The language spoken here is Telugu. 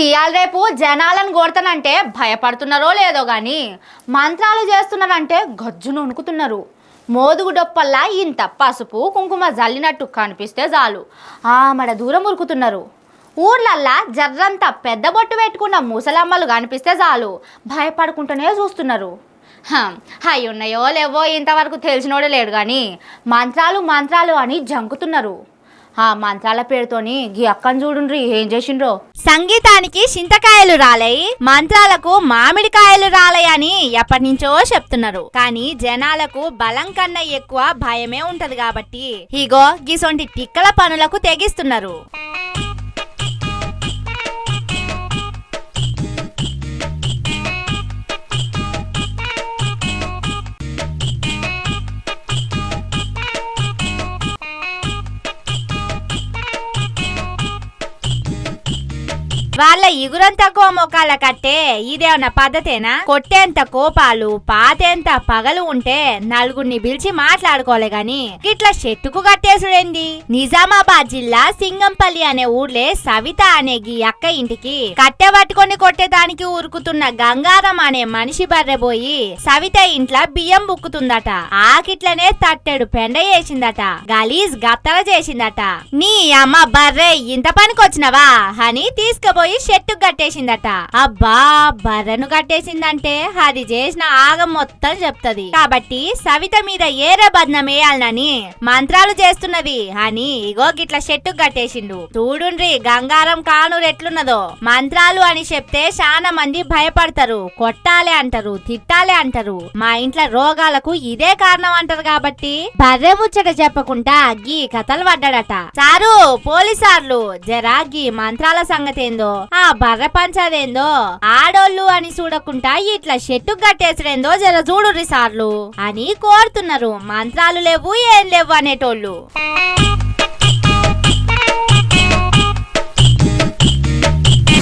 ఇయాల రేపు జనాలను కొడతానంటే భయపడుతున్నారో లేదో గాని మంత్రాలు చేస్తున్నారంటే గజ్జును వణుకుతున్నారు. మోదుగు డొప్పల్లా ఇంత పసుపు కుంకుమ జల్లినట్టు కనిపిస్తే చాలు ఆమడ దూరం ఉరుకుతున్నారు. ఊర్లల్లా జర్రంతా పెద్ద బొట్టు పెట్టుకున్న ముసలమ్మలు కనిపిస్తే చాలు భయపడుకుంటూనే చూస్తున్నారు. అవి ఉన్నాయో లేవో ఇంతవరకు తెలిసినోడే లేడు కానీ మంత్రాలు మంత్రాలు అని జంకుతున్నారు. ఆ మంత్రాల పేరుతోని గీ అక్కని చూడుండ్రి ఏం చేసిండ్రో. సంగీతానికి చింతకాయలు రాలై మంత్రాలకు మామిడికాయలు రాలై అని ఎప్పటి నుంచో చెప్తున్నారు. కానీ జనాలకు బలం కన్నా ఎక్కువ భయమే ఉంటది కాబట్టి ఇగో గిసొంటి తిక్కల పనులకు తెగిస్తున్నారు. వాళ్ళ ఇగురంత కోమోకాల కట్టే ఇదేమన్నా పద్ధతేనా? కొట్టేంత కోపాలు పాతేంత పగలు ఉంటే నలుగురిని పిలిచి మాట్లాడుకోలే గాని ఇట్లా చెట్టుకు కట్టేసుడేంది? నిజామాబాద్ జిల్లా సింగంపల్లి అనే ఊర్లే సవిత అనే గీ అక్క ఇంటికి కట్టె పట్టుకొని కొట్టేదానికి ఉరుకుతున్న గంగారం అనే మనిషి బర్రెబోయి సవిత ఇంట్లో బియ్యం బుక్కుతుందట. ఆకిట్లనే తట్టెడు పెండ చేసిందట. గలీజ్ గత్తల చేసిందట. నీ అమ్మ బర్రె ఇంత పనికొచ్చినవా అని తీసుకుపోయి చెట్టు కట్టేసిందట. అబ్బా బర్రెను కట్టేసిందంటే అది చేసిన ఆగం మొత్తం చెప్తది. కాబట్టి సవిత మీద ఏరే బద్నం వేయాలనని మంత్రాలు చేస్తున్నది అని ఇగో గిట్ల చెట్టు కట్టేసిండు. చూడుండ్రి గంగారం కానూరు ఎట్లున్నదో. మంత్రాలు అని చెప్తే చాలా మంది భయపడతారు, కొట్టాలే అంటారు, తిట్టాలే అంటారు. మా ఇంట్లో రోగాలకు ఇదే కారణం అంటారు. కాబట్టి బర్రె ముచ్చట చెప్పకుండా గీ కథలు పడ్డాడట. సారు పోలీసార్లు జరా గీ మంత్రాల సంగతేందో ఆ బర్రె పంచదేందో ఆడోళ్ళు అని చూడకుండా ఇట్లా చెట్టు కట్టేసడేందో జర చూడుర్రి సార్లు అని కోరుతున్నారు. మంత్రాలు లేవు ఏం లేవు అనేటోళ్ళు.